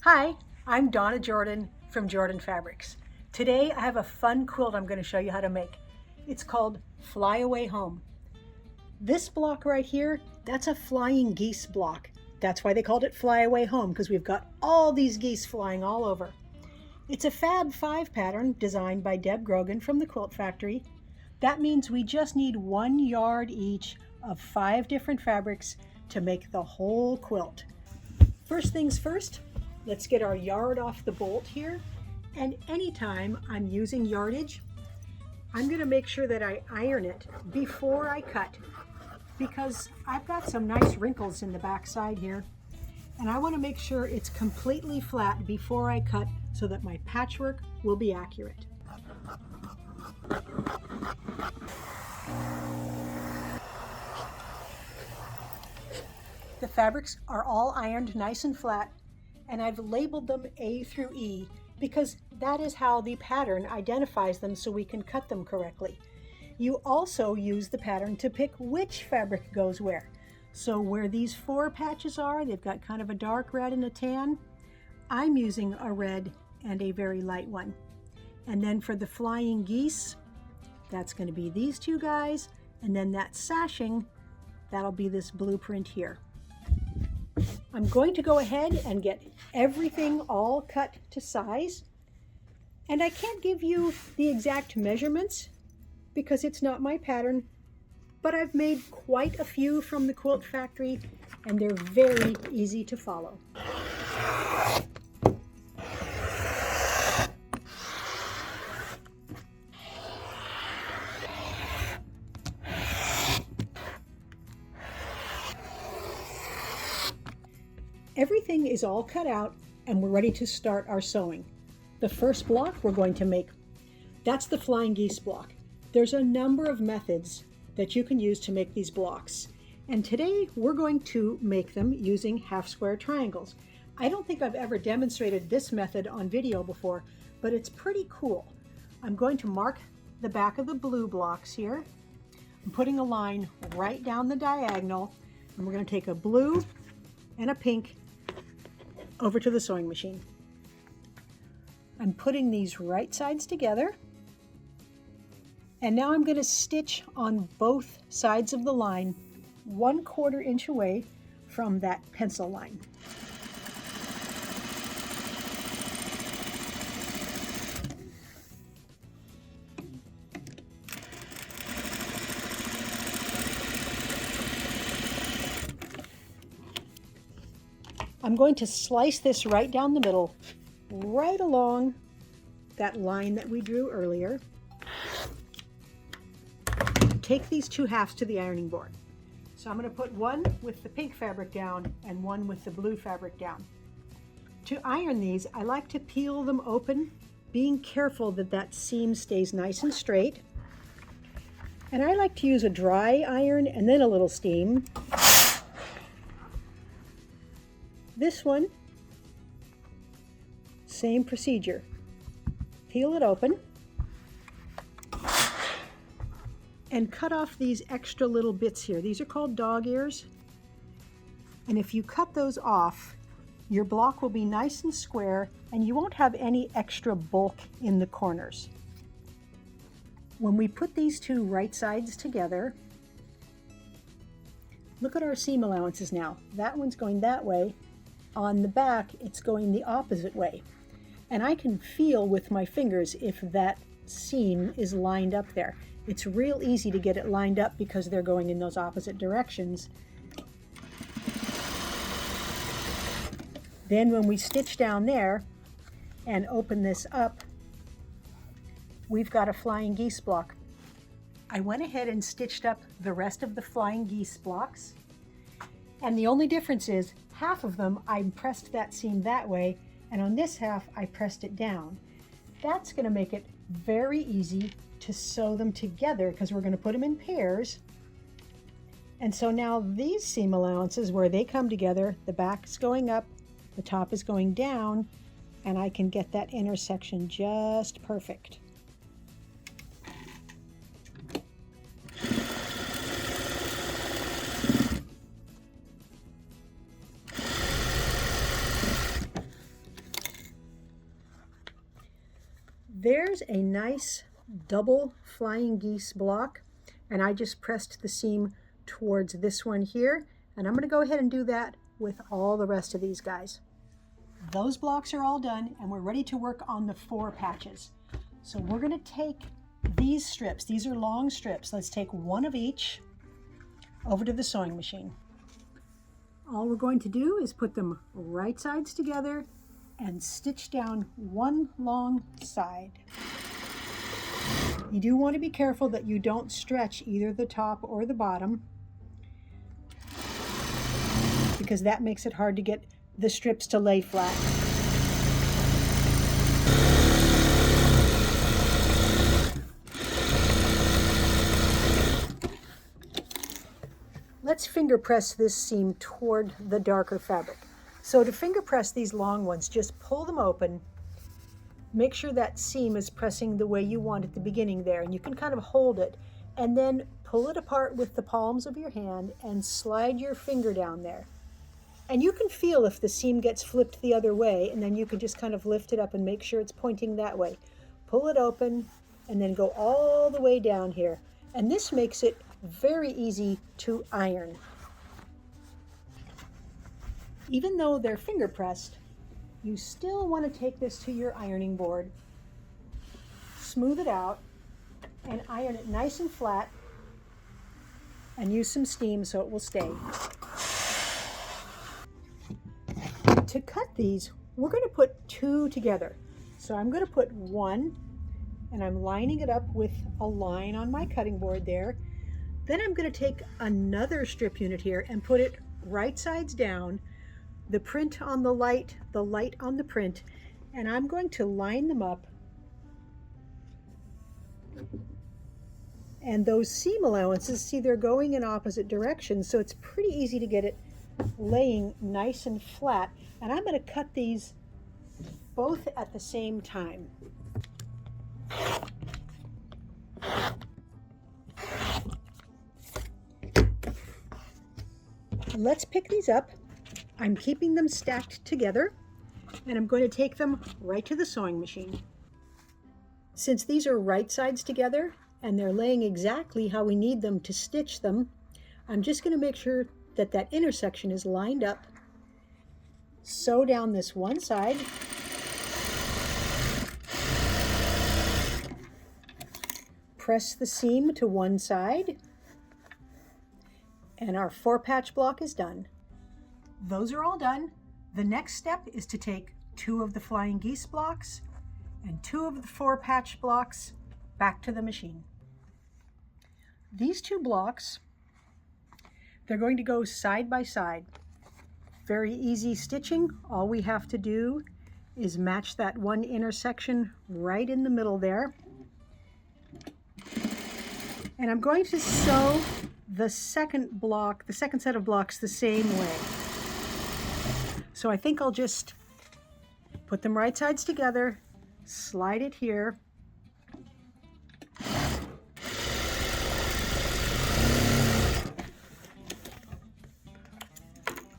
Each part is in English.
Hi, I'm Donna Jordan from Jordan Fabrics. Today I have a fun quilt I'm going to show you how to make. It's called Fly Away Home. This block right here, that's a flying geese block. That's why they called it Fly Away Home, because we've got all these geese flying all over. It's a Fab 5 pattern designed by Deb Grogan from the Quilt Factory. That means we just need 1 yard each of 5 different fabrics to make the whole quilt. First things first, let's get our yard off the bolt here. And anytime I'm using yardage, I'm going to make sure that I iron it before I cut, because I've got some nice wrinkles in the back side here. And I want to make sure it's completely flat before I cut so that my patchwork will be accurate. The fabrics are all ironed nice and flat, and I've labeled them A through E because that is how the pattern identifies them so we can cut them correctly. You also use the pattern to pick which fabric goes where. So where these 4 patches are, they've got kind of a dark red and a tan. I'm using a red and a very light one. And then for the flying geese, that's going to be these 2 guys. And then that sashing, that'll be this blueprint here. I'm going to go ahead and get everything all cut to size. And I can't give you the exact measurements because it's not my pattern, but I've made quite a few from the Quilt Factory and they're very easy to follow. Everything is all cut out and we're ready to start our sewing. The first block we're going to make, that's the flying geese block. There's a number of methods that you can use to make these blocks. And today we're going to make them using half square triangles. I don't think I've ever demonstrated this method on video before, but it's pretty cool. I'm going to mark the back of the blue blocks here. I'm putting a line right down the diagonal, and we're going to take a blue and a pink over to the sewing machine. I'm putting these right sides together, and now I'm going to stitch on both sides of the line 1/4 inch away from that pencil line. I'm going to slice this right down the middle, right along that line that we drew earlier. Take these 2 halves to the ironing board. So I'm going to put one with the pink fabric down and one with the blue fabric down. To iron these, I like to peel them open, being careful that that seam stays nice and straight. And I like to use a dry iron and then a little steam. This one, same procedure. Peel it open and cut off these extra little bits here. These are called dog ears. And if you cut those off, your block will be nice and square and you won't have any extra bulk in the corners. When we put these 2 right sides together, look at our seam allowances now. That one's going that way. On the back, it's going the opposite way. And I can feel with my fingers if that seam is lined up there. It's real easy to get it lined up because they're going in those opposite directions. Then when we stitch down there and open this up, we've got a flying geese block. I went ahead and stitched up the rest of the flying geese blocks. And the only difference is half of them I pressed that seam that way, and on this half I pressed it down. That's going to make it very easy to sew them together because we're going to put them in pairs. And so now these seam allowances, where they come together, the back is going up, the top is going down, and I can get that intersection just perfect. There's a nice double flying geese block, and I just pressed the seam towards this one here, and I'm going to go ahead and do that with all the rest of these guys. Those blocks are all done, and we're ready to work on the 4 patches. So we're going to take these strips. These are long strips. Let's take one of each over to the sewing machine. All we're going to do is put them right sides together and stitch down one long side. You do want to be careful that you don't stretch either the top or the bottom, because that makes it hard to get the strips to lay flat. Let's finger press this seam toward the darker fabric. So to finger press these long ones, just pull them open. Make sure that seam is pressing the way you want at the beginning there, and you can kind of hold it, and then pull it apart with the palms of your hand and slide your finger down there. And you can feel if the seam gets flipped the other way, and then you can just kind of lift it up and make sure it's pointing that way. Pull it open and then go all the way down here. And this makes it very easy to iron. Even though they're finger pressed, you still want to take this to your ironing board, smooth it out, and iron it nice and flat, and use some steam so it will stay. To cut these, we're going to put 2 together. So I'm going to put 1, and I'm lining it up with a line on my cutting board there. Then I'm going to take another strip unit here and put it right sides down, the print on the light on the print, and I'm going to line them up. And those seam allowances, see, they're going in opposite directions, so it's pretty easy to get it laying nice and flat. And I'm going to cut these both at the same time. Let's pick these up. I'm keeping them stacked together, and I'm going to take them right to the sewing machine. Since these are right sides together and they're laying exactly how we need them to stitch them, I'm just going to make sure that that intersection is lined up. Sew down this one side, press the seam to one side, and our 4-patch block is done. Those are all done. The next step is to take 2 of the flying geese blocks and 2 of the 4-patch blocks back to the machine. These 2 blocks, they're going to go side by side. Very easy stitching. All we have to do is match that one intersection right in the middle there. And I'm going to sew the second set of blocks the same way. So I think I'll just put them right sides together, slide it here,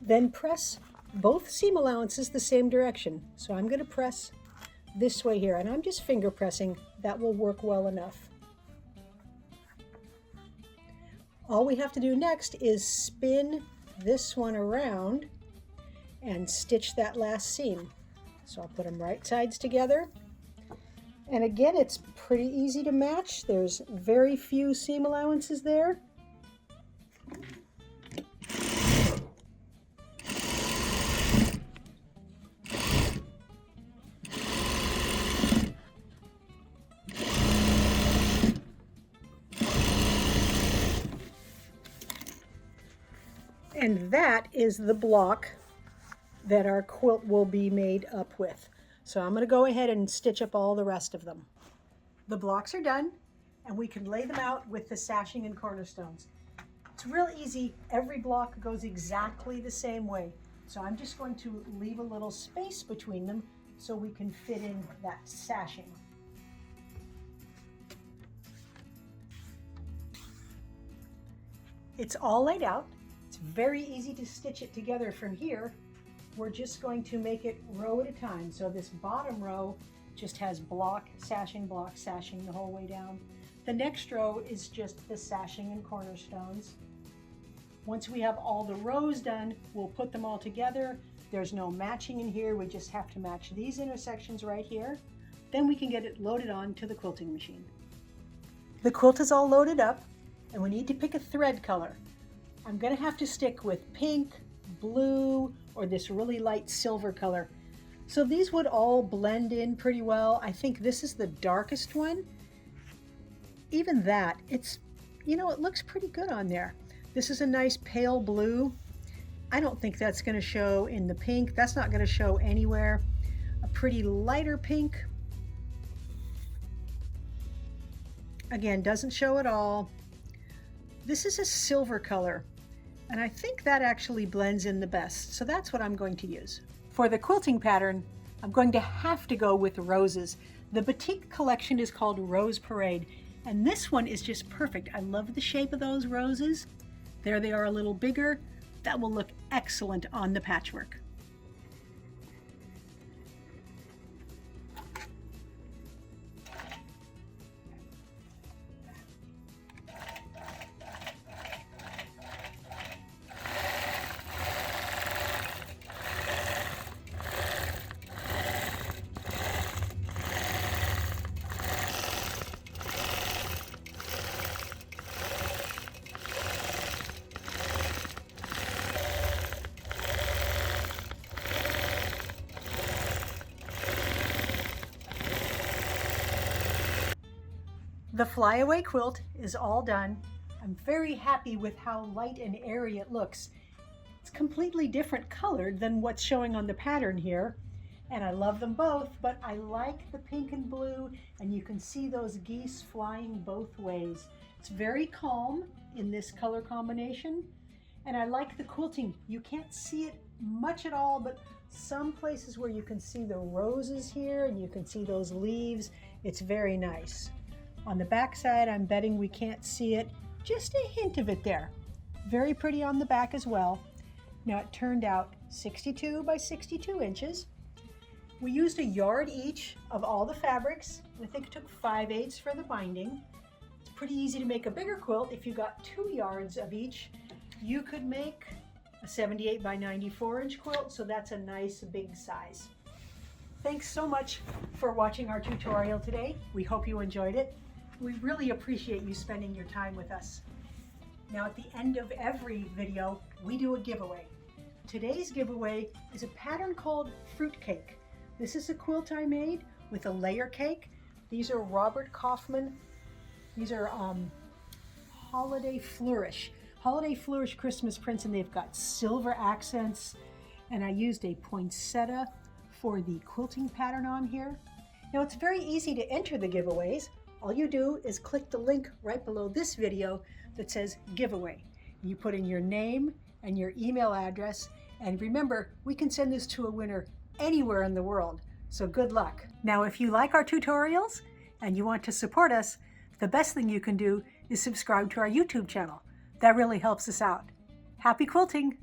then press both seam allowances the same direction. So I'm going to press this way here, and I'm just finger pressing. That will work well enough. All we have to do next is spin this one around and stitch that last seam. So I'll put them right sides together. And again, it's pretty easy to match. There's very few seam allowances there. And that is the block that our quilt will be made up with. So I'm going to go ahead and stitch up all the rest of them. The blocks are done, and we can lay them out with the sashing and cornerstones. It's real easy. Every block goes exactly the same way. So I'm just going to leave a little space between them so we can fit in that sashing. It's all laid out. It's very easy to stitch it together from here. We're just going to make it row at a time. So this bottom row just has block, sashing, the whole way down. The next row is just the sashing and cornerstones. Once we have all the rows done, we'll put them all together. There's no matching in here. We just have to match these intersections right here. Then we can get it loaded on to the quilting machine. The quilt is all loaded up, and we need to pick a thread color. I'm gonna have to stick with pink, blue, or this really light silver color. So these would all blend in pretty well. I think this is the darkest one. Even that, it's, you know, it looks pretty good on there. This is a nice pale blue. I don't think that's gonna show in the pink. That's not gonna show anywhere. A pretty lighter pink. Again, doesn't show at all. This is a silver color, and I think that actually blends in the best. So that's what I'm going to use. For the quilting pattern, I'm going to have to go with roses. The Batik collection is called Rose Parade, and this one is just perfect. I love the shape of those roses. There they are a little bigger. That will look excellent on the patchwork. The flyaway quilt is all done. I'm very happy with how light and airy it looks. It's completely different colored than what's showing on the pattern here. And I love them both, but I like the pink and blue, and you can see those geese flying both ways. It's very calm in this color combination. And I like the quilting. You can't see it much at all, but some places where you can see the roses here and you can see those leaves, it's very nice. On the back side, I'm betting we can't see it, just a hint of it there. Very pretty on the back as well. Now it turned out 62 by 62 inches. We used a yard each of all the fabrics. I think it took 5/8 for the binding. It's pretty easy to make a bigger quilt. If you got 2 yards of each, you could make a 78 by 94 inch quilt, so that's a nice big size. Thanks so much for watching our tutorial today. We hope you enjoyed it. We really appreciate you spending your time with us. Now at the end of every video, we do a giveaway. Today's giveaway is a pattern called Fruit Cake. This is a quilt I made with a layer cake. These are Robert Kaufman. These are Holiday Flourish Christmas prints, and they've got silver accents. And I used a poinsettia for the quilting pattern on here. Now it's very easy to enter the giveaways. All you do is click the link right below this video that says giveaway. You put in your name and your email address, and remember, we can send this to a winner anywhere in the world, so good luck. Now, if you like our tutorials and you want to support us, the best thing you can do is subscribe to our YouTube channel. That really helps us out. Happy quilting!